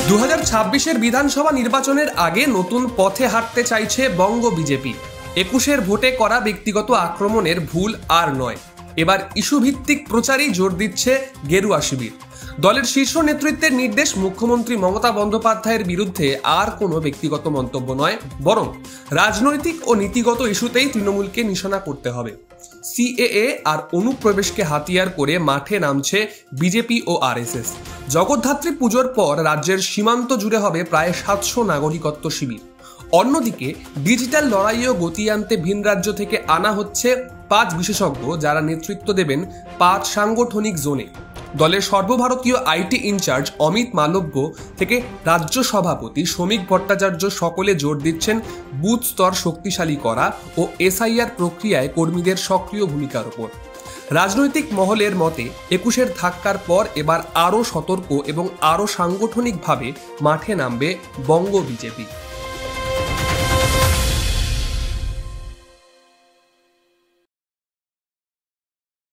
2026-এর বিধানসভা নির্বাচনের আগে নতুন পথে হাঁটতে চাইছে বঙ্গ বিজেপি। 21-এর ভোটে করা ব্যক্তিগত আক্রমণের ভুল আর নয়, এবার ইস্যুভিত্তিক প্রচারেই জোর দিচ্ছে গেরুয়া শিবির। দলের শীর্ষ নেতৃত্বের নির্দেশ, মুখ্যমন্ত্রী মমতা বন্দ্যোপাধ্যায়ের বিরুদ্ধে আর কোনো ব্যক্তিগত মন্তব্য নয়, বরং রাজনৈতিক ও নীতিগত ইস্যুতেই তৃণমূলকে নিশানা করতে হবে। সিএএ আর অনুপ্রবেশকে হাতিয়ার করে মাঠে নামছে বিজেপি ও আরএসএস। জগদ্ধাত্রী পুজোর পর রাজ্যের সীমান্ত জুড়ে হবে প্রায় 700 নাগরিকত্ব শিবির। অন্যদিকে ডিজিটাল লড়াইয়েও গতি আনতে ভিন রাজ্য থেকে আনা হচ্ছে 5 বিশেষজ্ঞ, যারা নেতৃত্ব দেবেন 5 সাংগঠনিক জোনে। দলের সর্বভারতীয় আইটি ইনচার্জ অমিত মালব্য থেকে রাজ্য সভাপতি শ্রমিক ভট্টাচার্য সকলে জোর দিচ্ছেন বুথ স্তর শক্তিশালী করা ও এসআইআর প্রক্রিয়ায় কর্মীদের সক্রিয় ভূমিকার উপর। রাজনৈতিক মহলের মতে 21-এর ধাক্কার পর এবার আরও সতর্ক এবং আরও সাংগঠনিকভাবে মাঠে নামবে বঙ্গ বিজেপি।